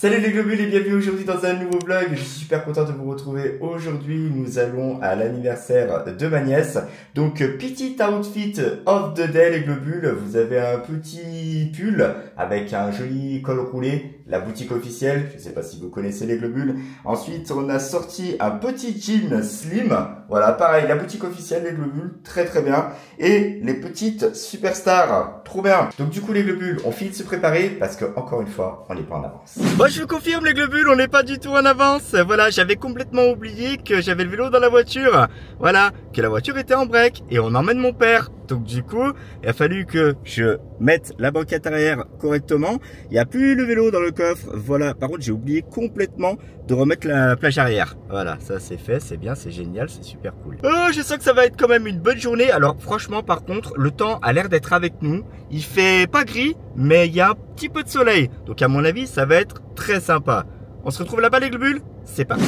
Salut les globules et bienvenue aujourd'hui dans un nouveau vlog. Je suis super content de vous retrouver. Aujourd'hui, nous allons à l'anniversaire de ma nièce. Donc, petit outfit of the day les globules. Vous avez un petit pull avec un joli col roulé, la boutique officielle. Je ne sais pas si vous connaissez les globules. Ensuite, on a sorti un petit jean slim. Voilà, pareil, la boutique officielle les globules, très très bien. Et les petites superstars, trop bien. Donc du coup les globules, on finit de se préparer parce que encore une fois, on n'est pas en avance. Moi je vous confirme les globules, on n'est pas du tout en avance. Voilà, j'avais complètement oublié que j'avais le vélo dans la voiture. Voilà, que la voiture était en break et on emmène mon père. Donc du coup, il a fallu que je mette la banquette arrière correctement. Il n'y a plus le vélo dans le coffre. Voilà, par contre j'ai oublié complètement de remettre la plage arrière. Voilà, ça c'est fait, c'est bien, c'est génial, c'est super cool. Oh, je sens que ça va être quand même une bonne journée. Alors franchement par contre, le temps a l'air d'être avec nous. Il fait pas gris, mais il y a un petit peu de soleil. Donc à mon avis, ça va être très sympa. On se retrouve là-bas les globules? C'est parti.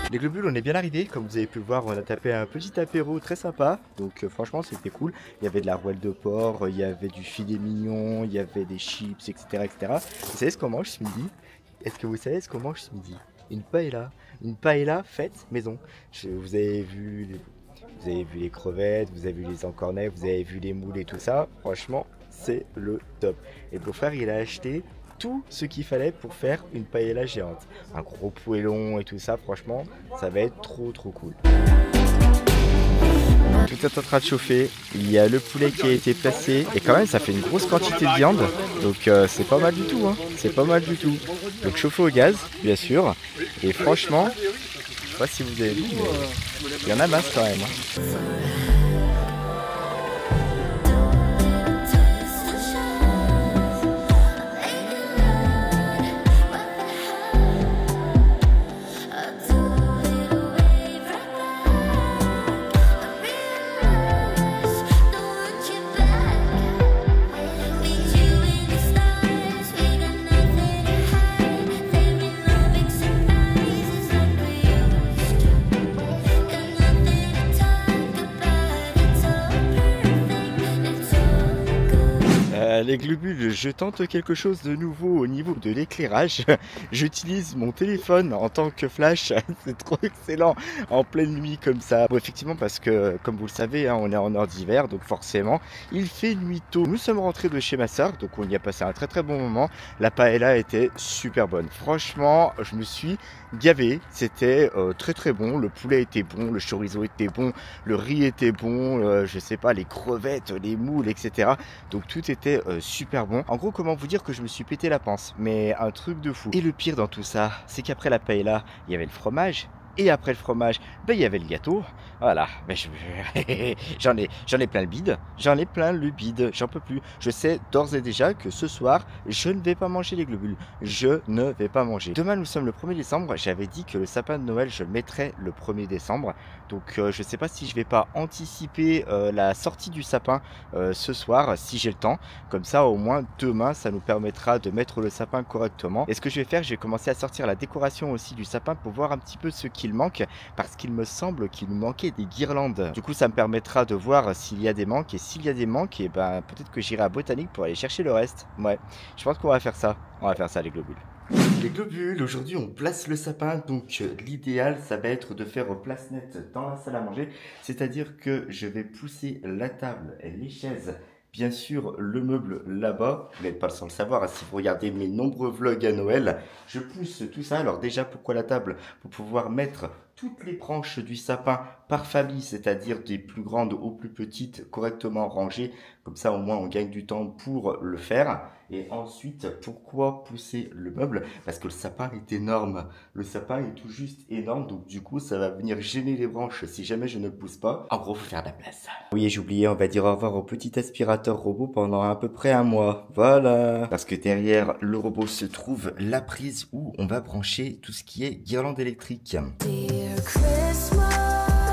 Les globules, on est bien arrivés, comme vous avez pu le voir, on a tapé un petit apéro très sympa, donc franchement c'était cool. Il y avait de la rouelle de porc, il y avait du filet mignon, il y avait des chips, etc. etc. Vous savez ce qu'on mange ce midi? Est-ce que vous savez ce qu'on mange ce midi? Une paella faite maison. Vous avez vu les crevettes, vous avez vu les encornets, vous avez vu les moules et tout ça, franchement c'est le top. Et mon frère il a acheté tout ce qu'il fallait pour faire une paella géante. Un gros poêlon et tout ça, franchement, ça va être trop cool. Tout est en train de chauffer, il y a le poulet qui a été placé, et quand même ça fait une grosse quantité de viande, donc c'est pas mal du tout, hein. C'est pas mal du tout. Donc chauffer au gaz, bien sûr, et franchement, je sais pas si vous avez vu, mais il y en a masse quand même, hein. Les globules, je tente quelque chose de nouveau au niveau de l'éclairage. J'utilise mon téléphone en tant que flash. C'est trop excellent en pleine nuit comme ça. Bon, effectivement, parce que comme vous le savez, hein, on est en heure d'hiver, donc forcément, il fait nuit tôt. Nous sommes rentrés de chez ma soeur, donc on y a passé un très bon moment. La paella était super bonne. Franchement, je me suis gavé. C'était très bon. Le poulet était bon, le chorizo était bon, le riz était bon, je sais pas, les crevettes, les moules, etc. Donc tout était super bon. En gros, comment vous dire que je me suis pété la panse, mais un truc de fou. Et le pire dans tout ça, c'est qu'après la paella, il y avait le fromage. Et après le fromage, ben, il y avait le gâteau. Voilà, ben, j'en ai plein le bide. J'en ai plein le bide, j'en peux plus. Je sais d'ores et déjà que ce soir, je ne vais pas manger les globules. Je ne vais pas manger. Demain, nous sommes le 1er décembre. J'avais dit que le sapin de Noël, je le mettrais le 1er décembre. Donc, je ne sais pas si je vais pas anticiper la sortie du sapin ce soir, si j'ai le temps. Comme ça, au moins, demain, ça nous permettra de mettre le sapin correctement. Et ce que je vais faire, je vais commencer à sortir la décoration aussi du sapin pour voir un petit peu ce qu'il manque, parce qu'il me semble qu'il nous manquait des guirlandes. Du coup ça me permettra de voir s'il y a des manques, et s'il y a des manques, et ben peut-être que j'irai à Botanique pour aller chercher le reste. Ouais, je pense qu'on va faire ça. On va faire ça les globules. Les globules, aujourd'hui on place le sapin, donc l'idéal ça va être de faire place nette dans la salle à manger, c'est-à-dire que je vais pousser la table et les chaises, bien sûr le meuble là-bas, vous n'êtes pas sans le savoir, si vous regardez mes nombreux vlogs à Noël, je pousse tout ça. Alors déjà pourquoi la table? Pour pouvoir mettre toutes les branches du sapin par famille, c'est-à-dire des plus grandes aux plus petites, correctement rangées. Comme ça, au moins, on gagne du temps pour le faire. Et ensuite, pourquoi pousser le meuble? Parce que le sapin est énorme. Le sapin est tout juste énorme. Donc, du coup, ça va venir gêner les branches si jamais je ne le pousse pas. En gros, il faut faire de la place. Oui, j'ai oublié, on va dire au revoir au petit aspirateur robot pendant à peu près un mois. Voilà. Parce que derrière le robot se trouve la prise où on va brancher tout ce qui est guirlande électrique. Christmas.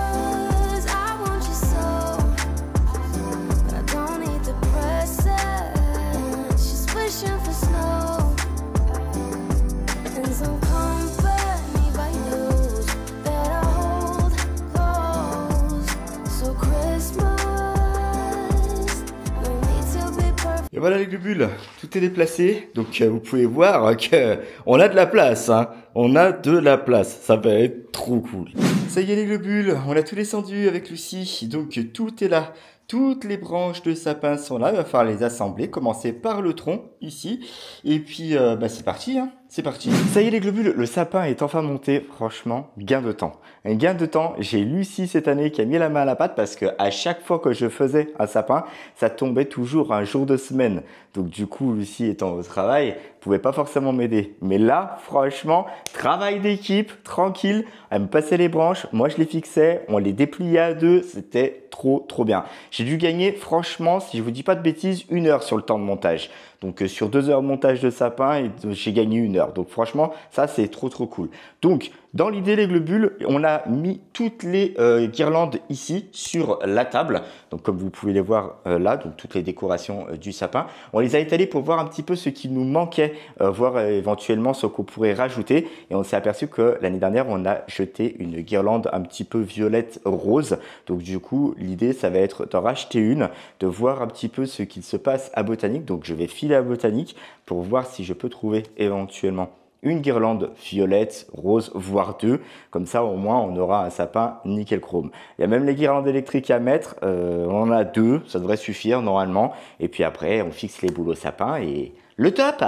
voilà les globules, tout est déplacé, donc vous pouvez voir que on a de la place, hein. On a de la place, ça va être trop cool. Ça y est les globules, on a tout descendu avec Lucie, donc tout est là. Toutes les branches de sapin sont là, il va falloir les assembler, commencer par le tronc, ici, et puis c'est parti, hein. C'est parti. Ça y est les globules, le sapin est enfin monté, franchement, gain de temps. Un gain de temps, j'ai Lucie cette année qui a mis la main à la pâte parce que à chaque fois que je faisais un sapin, ça tombait toujours un jour de semaine. Donc du coup, Lucie étant au travail, pouvait pas forcément m'aider. Mais là, franchement, travail d'équipe, tranquille, elle me passait les branches, moi je les fixais, on les dépliait à deux, c'était trop bien. J'ai dû gagner, franchement, si je vous dis pas de bêtises, 1 heure sur le temps de montage. Donc sur 2 heures de montage de sapin, j'ai gagné 1 heure. Donc franchement, ça c'est trop cool. Donc dans l'idée les globules, on a mis toutes les guirlandes ici sur la table. Donc comme vous pouvez les voir là, donc toutes les décorations du sapin. On les a étalées pour voir un petit peu ce qui nous manquait, voir éventuellement ce qu'on pourrait rajouter. Et on s'est aperçu que l'année dernière, on a jeté une guirlande un petit peu violette rose. Donc du coup, l'idée ça va être d'en racheter une, de voir un petit peu ce qu'il se passe à Botanique. Donc je vais filer à Botanique pour voir si je peux trouver éventuellement une guirlande violette, rose, voire 2. Comme ça, au moins, on aura un sapin nickel chrome. Il y a même les guirlandes électriques à mettre. On en a 2, ça devrait suffire normalement. Et puis après, on fixe les boules au sapin et le top.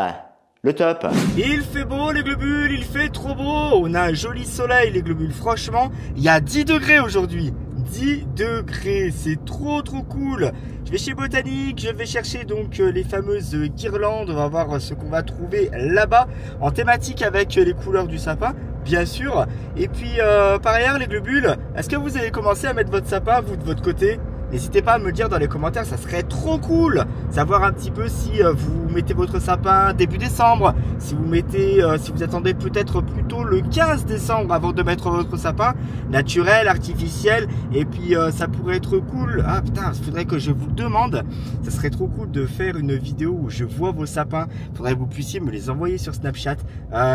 Le top. Il fait beau les globules, il fait trop beau. On a un joli soleil les globules. Franchement, il y a 10 degrés aujourd'hui. 10 degrés, c'est trop cool. Je vais chez Botanique, je vais chercher donc les fameuses guirlandes. On va voir ce qu'on va trouver là-bas en thématique avec les couleurs du sapin, bien sûr. Et puis par ailleurs les globules, est-ce que vous avez commencé à mettre votre sapin vous de votre côté? N'hésitez pas à me le dire dans les commentaires, ça serait trop cool. Savoir un petit peu si vous mettez votre sapin début décembre, si vous attendez peut-être plutôt le 15 décembre avant de mettre votre sapin, naturel, artificiel, et puis ça pourrait être cool. Ah putain, il faudrait que je vous demande, ça serait trop cool de faire une vidéo où je vois vos sapins. Il faudrait que vous puissiez me les envoyer sur Snapchat.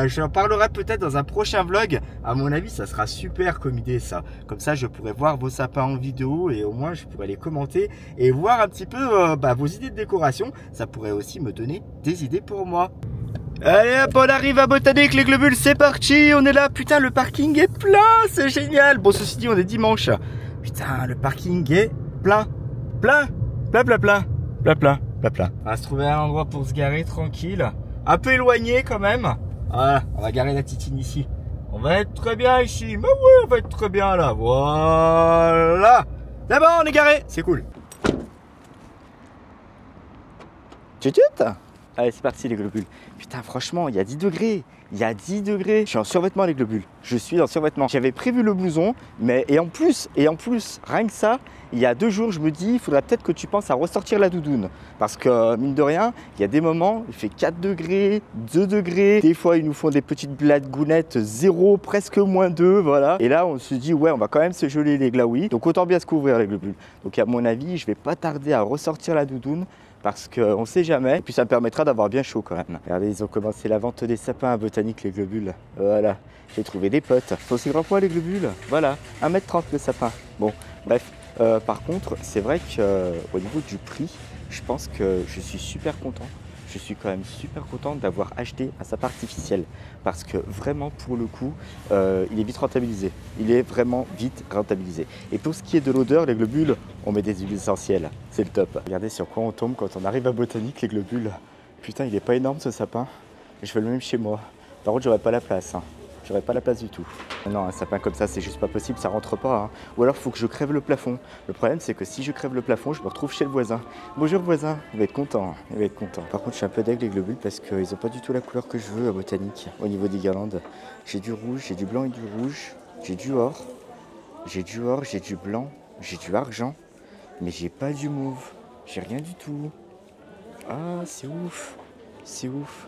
J'en parlerai peut-être dans un prochain vlog. À mon avis, ça sera super comme idée ça. Comme ça, je pourrais voir vos sapins en vidéo et au moins je pourrais les commenter et voir un petit peu vos idées de décoration. Ça pourrait aussi me donner des idées pour moi. Allez hop, on arrive à Botanique les globules, c'est parti, on est là. Putain, le parking est plein, c'est génial. Bon, ceci dit, on est dimanche. Putain, le parking est plein. On va se trouver un endroit pour se garer tranquille. Un peu éloigné quand même. Voilà, on va garer la titine ici. On va être très bien ici. Mais oui, on va être très bien là. Voilà. D'abord, on est garé. C'est cool. Tchut. Allez, c'est parti les globules. Putain, franchement, il y a 10 degrés. Il y a 10 degrés. Je suis en survêtement les globules. Je suis en survêtement. J'avais prévu le blouson, mais et en plus, rien que ça, il y a 2 jours, je me dis, il faudrait peut-être que tu penses à ressortir la doudoune. Parce que, mine de rien, il y a des moments, il fait 4 degrés, 2 degrés. Des fois, ils nous font des petites blagounettes 0, presque -2, voilà. Et là, on se dit, ouais, on va quand même se geler les glaouis. Donc, autant bien se couvrir les globules. Donc, à mon avis, je vais pas tarder à ressortir la doudoune. Parce qu'on ne sait jamais, et puis ça me permettra d'avoir bien chaud quand même. Regardez, ils ont commencé la vente des sapins à Botanique, les globules. Voilà, j'ai trouvé des potes. Ils sont aussi grands que moi, les globules. Voilà, 1,30 m le sapin. Bon, bref. Par contre, c'est vrai qu'au niveau du prix, je pense que je suis super content. Je suis quand même super content d'avoir acheté un sapin artificiel parce que vraiment pour le coup il est vite rentabilisé. Il est vraiment vite rentabilisé. Et pour ce qui est de l'odeur, les globules, on met des huiles essentielles. C'est le top. Regardez sur quoi on tombe quand on arrive à Botanique, les globules. Putain, il est pas énorme ce sapin. Je veux le même chez moi. Par contre, j'aurais pas la place. J'aurais pas la place du tout. Non, un sapin comme ça, c'est juste pas possible, ça rentre pas. Ou alors, il faut que je crève le plafond. Le problème, c'est que si je crève le plafond, je me retrouve chez le voisin. Bonjour voisin, il va être content. Il va être content. Par contre, je suis un peu deg les globules parce qu'ils ont pas du tout la couleur que je veux à Botanique. Au niveau des guirlandes, j'ai du rouge, j'ai du blanc et du rouge. J'ai du or. J'ai du or, j'ai du blanc, j'ai du argent. Mais j'ai pas du mauve. J'ai rien du tout. Ah, c'est ouf. C'est ouf.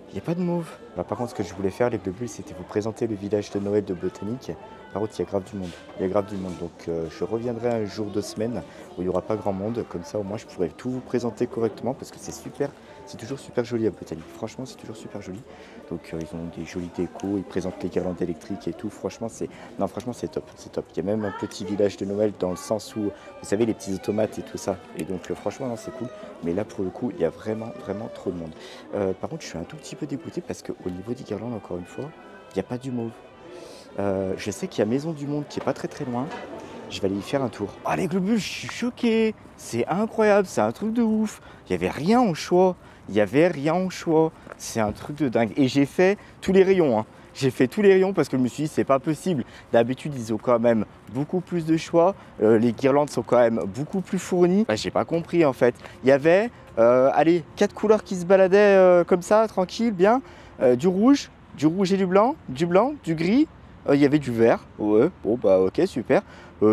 Il n'y a pas de mauve. Par contre, ce que je voulais faire, les globules, c'était vous présenter le village de Noël de Botanique. Par contre, il y a grave du monde. Il y a grave du monde. Donc, je reviendrai un jour de semaine où il n'y aura pas grand monde. Comme ça, au moins, je pourrais tout vous présenter correctement parce que c'est super C'est toujours super joli à Botanique. Franchement, c'est toujours super joli. Donc, ils ont des jolis décos. Ils présentent les guirlandes électriques et tout. Franchement, franchement, c'est top. C'est top. Il y a même un petit village de Noël dans le sens où, vous savez, les petits automates et tout ça. Et donc, franchement, non, c'est cool. Mais là, pour le coup, il y a vraiment, vraiment trop de monde. Par contre, je suis un tout petit peu dégoûté parce qu'au niveau des guirlandes, encore une fois, il n'y a pas du mauve. Je sais qu'il y a Maison du Monde qui est pas très très loin. Je vais aller y faire un tour. Ah les globules, je suis choqué. C'est incroyable, c'est un truc de ouf. Il n'y avait rien en choix. Il n'y avait rien en choix. C'est un truc de dingue. Et j'ai fait tous les rayons. J'ai fait tous les rayons parce que je me suis dit c'est pas possible. D'habitude ils ont quand même beaucoup plus de choix. Les guirlandes sont quand même beaucoup plus fournies. Bah, j'ai pas compris en fait. Il y avait allez, 4 couleurs qui se baladaient comme ça, tranquille, bien. Du rouge et du blanc, du gris. Il y avait du vert. Ouais, bon bah ok super.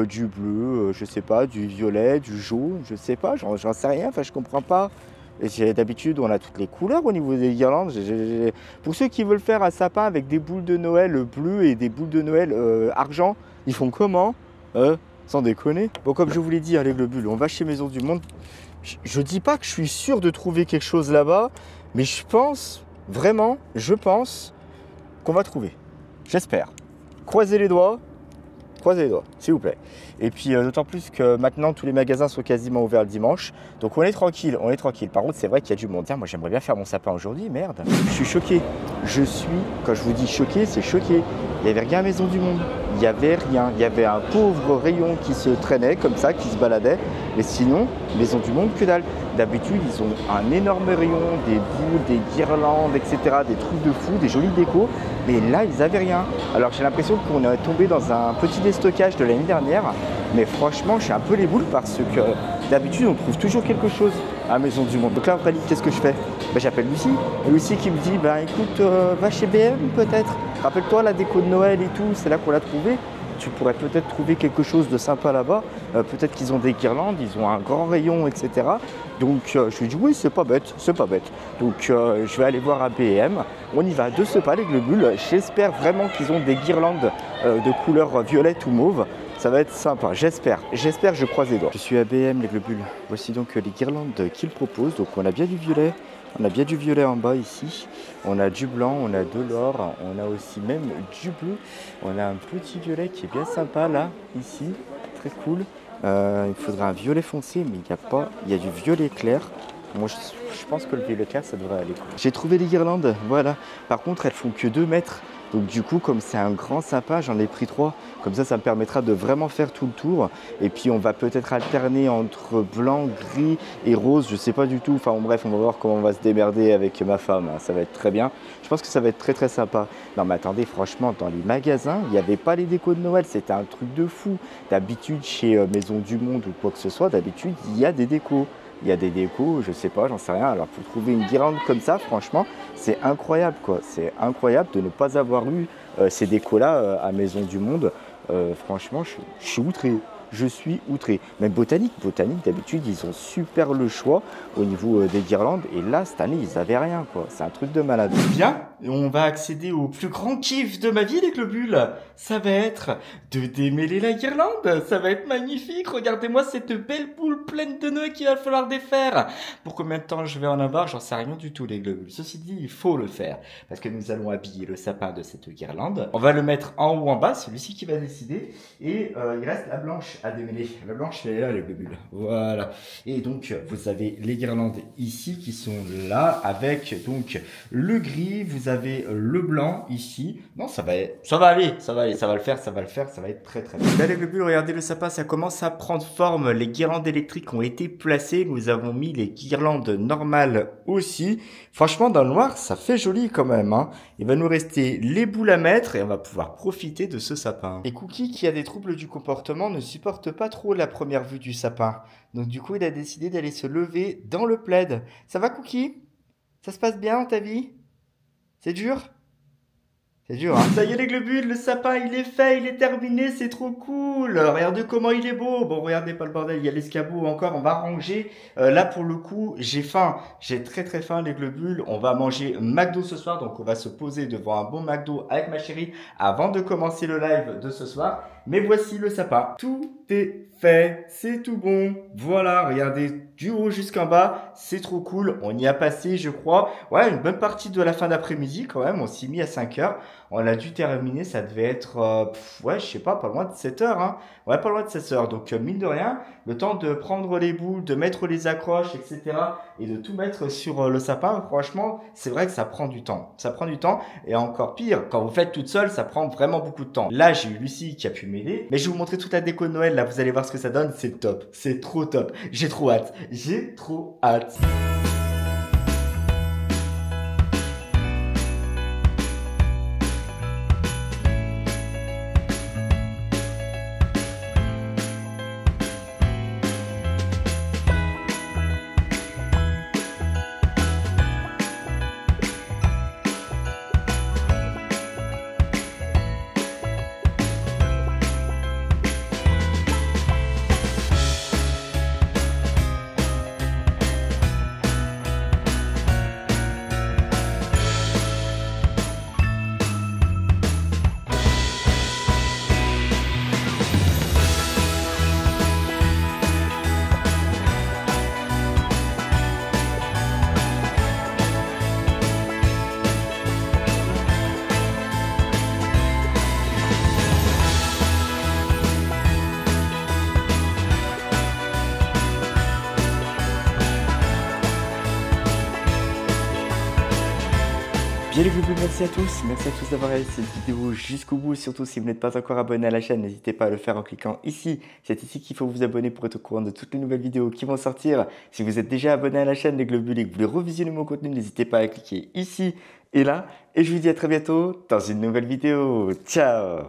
Du bleu, je sais pas, du violet, du jaune, je sais pas, j'en sais rien, enfin je comprends pas. D'habitude, on a toutes les couleurs au niveau des guirlandes. Pour ceux qui veulent faire un sapin avec des boules de Noël bleues et des boules de Noël argent, ils font comment Sans déconner. Bon, comme je vous l'ai dit, les globules, on va chez Maison du Monde. Je dis pas que je suis sûr de trouver quelque chose là-bas, mais je pense, vraiment, qu'on va trouver. J'espère. Croisez les doigts, s'il vous plaît. Et puis d'autant plus que maintenant tous les magasins sont quasiment ouverts le dimanche. Donc on est tranquille. Par contre, c'est vrai qu'il y a du monde. Tiens, moi j'aimerais bien faire mon sapin aujourd'hui, merde. Je suis choqué. Quand je vous dis choqué, c'est choqué. Il n'y avait rien à Maison du Monde. Il n'y avait rien. Il y avait un pauvre rayon qui se traînait comme ça, qui se baladait. Mais sinon, Maison du Monde, que dalle. D'habitude, ils ont un énorme rayon, des boules, des guirlandes, etc. Des trucs de fou, des jolies décos. Mais là, ils n'avaient rien. Alors j'ai l'impression qu'on est tombé dans un petit déstockage de l'année dernière. Mais franchement, je suis un peu les boules parce que d'habitude, on trouve toujours quelque chose à Maison du Monde. Donc là, Aurélie, qu'est-ce que je fais? J'appelle Lucie. Lucie qui me dit, écoute, va chez BM peut-être. Rappelle-toi la déco de Noël et tout, c'est là qu'on l'a trouvé. Tu pourrais peut-être trouver quelque chose de sympa là-bas. Peut-être qu'ils ont des guirlandes, ils ont un grand rayon, etc. Donc je lui dis oui, c'est pas bête. Donc je vais aller voir à BM. On y va de ce pas les globules. J'espère vraiment qu'ils ont des guirlandes de couleur violette ou mauve. Ça va être sympa, j'espère, je croise les doigts. Je suis à BM les globules. Voici donc les guirlandes qu'ils proposent. Donc on a bien du violet en bas ici. On a du blanc, on a de l'or, on a aussi même du bleu. On a un petit violet qui est bien sympa là, ici, très cool. Il faudrait un violet foncé, mais il n'y a pas, il y a du violet clair. Moi je pense que le violet clair ça devrait aller. J'ai trouvé les guirlandes, voilà. Par contre elles font que 2 mètres. Donc du coup, comme c'est un grand sapin, j'en ai pris 3. Comme ça me permettra de vraiment faire tout le tour. Et puis on va peut-être alterner entre blanc, gris et rose. Je sais pas du tout. Enfin bon, bref, on va voir comment on va se démerder avec ma femme. Ça va être très bien. Je pense que ça va être très très sympa. Non mais attendez, franchement, dans les magasins, il n'y avait pas les décos de Noël. C'était un truc de fou. D'habitude, chez Maison du Monde ou quoi que ce soit, d'habitude, il y a des décos. Il y a des décos, je sais pas, j'en sais rien. Alors pour trouver une guirlande comme ça, franchement, c'est incroyable quoi. C'est incroyable de ne pas avoir eu ces décos-là à Maison du Monde. Franchement, je suis outré. Je suis outré. Même Botanique, d'habitude, ils ont super le choix au niveau des guirlandes. Et là, cette année, ils avaient rien, quoi. C'est un truc de malade. Bien, on va accéder au plus grand kiff de ma vie, les globules. Ça va être de démêler la guirlande. Ça va être magnifique. Regardez-moi cette belle boule pleine de nœuds qu'il va falloir défaire. Pour combien de temps je vais en avoir, j'en sais rien du tout, les globules. Ceci dit, il faut le faire. Parce que nous allons habiller le sapin de cette guirlande. On va le mettre en haut ou en bas. C'est celui-ci qui va décider. Et il reste la blanche à démêler. La blanche, elle est là, les globules. Voilà. Et donc, vous avez les guirlandes ici qui sont là avec donc le gris. Vous avez le blanc ici. Non, ça va aller, ça va le faire, ça va être très très bien. Là, les globules, regardez le sapin, ça commence à prendre forme. Les guirlandes électriques ont été placées. Nous avons mis les guirlandes normales aussi. Franchement, dans le noir, ça fait joli quand même, hein. Il va nous rester les boules à mettre et on va pouvoir profiter de ce sapin. Et Cookie, qui a des troubles du comportement, ne supporte pas trop la première vue du sapin. Donc du coup, il a décidé d'aller se lever dans le plaid. Ça va, Cookie? Ça se passe bien dans ta vie? C'est dur? C'est dur, hein. Ça y est les globules, le sapin il est fait, il est terminé, c'est trop cool. Regardez comment il est beau. Bon, regardez pas le bordel, il y a l'escabeau encore, on va ranger. Là pour le coup, j'ai faim. J'ai très très faim les globules. On va manger McDo ce soir, donc on va se poser devant un bon McDo avec ma chérie avant de commencer le live de ce soir. Mais voici le sapin. Tout est fait, c'est tout bon. Voilà, regardez, du haut jusqu'en bas, c'est trop cool. On y a passé, je crois, ouais, une bonne partie de la fin d'après-midi quand même. On s'y est mis à 5 heures. On a dû terminer, ça devait être, ouais, je sais pas loin de 7 heures, hein. Ouais, pas loin de 7 heures. Donc, mine de rien, le temps de prendre les boules, de mettre les accroches, etc. et de tout mettre sur le sapin, franchement, c'est vrai que ça prend du temps. Ça prend du temps. Et encore pire, quand vous faites toute seule, ça prend vraiment beaucoup de temps. Là, j'ai eu Lucie qui a pu m'aider. Mais je vais vous montrer toute la déco de Noël. Là, vous allez voir ce que ça donne. C'est top. C'est trop top. J'ai trop hâte. J'ai trop hâte. Bien les globules, merci à tous d'avoir regardé cette vidéo jusqu'au bout. Surtout si vous n'êtes pas encore abonné à la chaîne, n'hésitez pas à le faire en cliquant ici. C'est ici qu'il faut vous abonner pour être au courant de toutes les nouvelles vidéos qui vont sortir. Si vous êtes déjà abonné à la chaîne Les Globules et que vous voulez revisionner mon contenu, n'hésitez pas à cliquer ici et là. Et je vous dis à très bientôt dans une nouvelle vidéo. Ciao!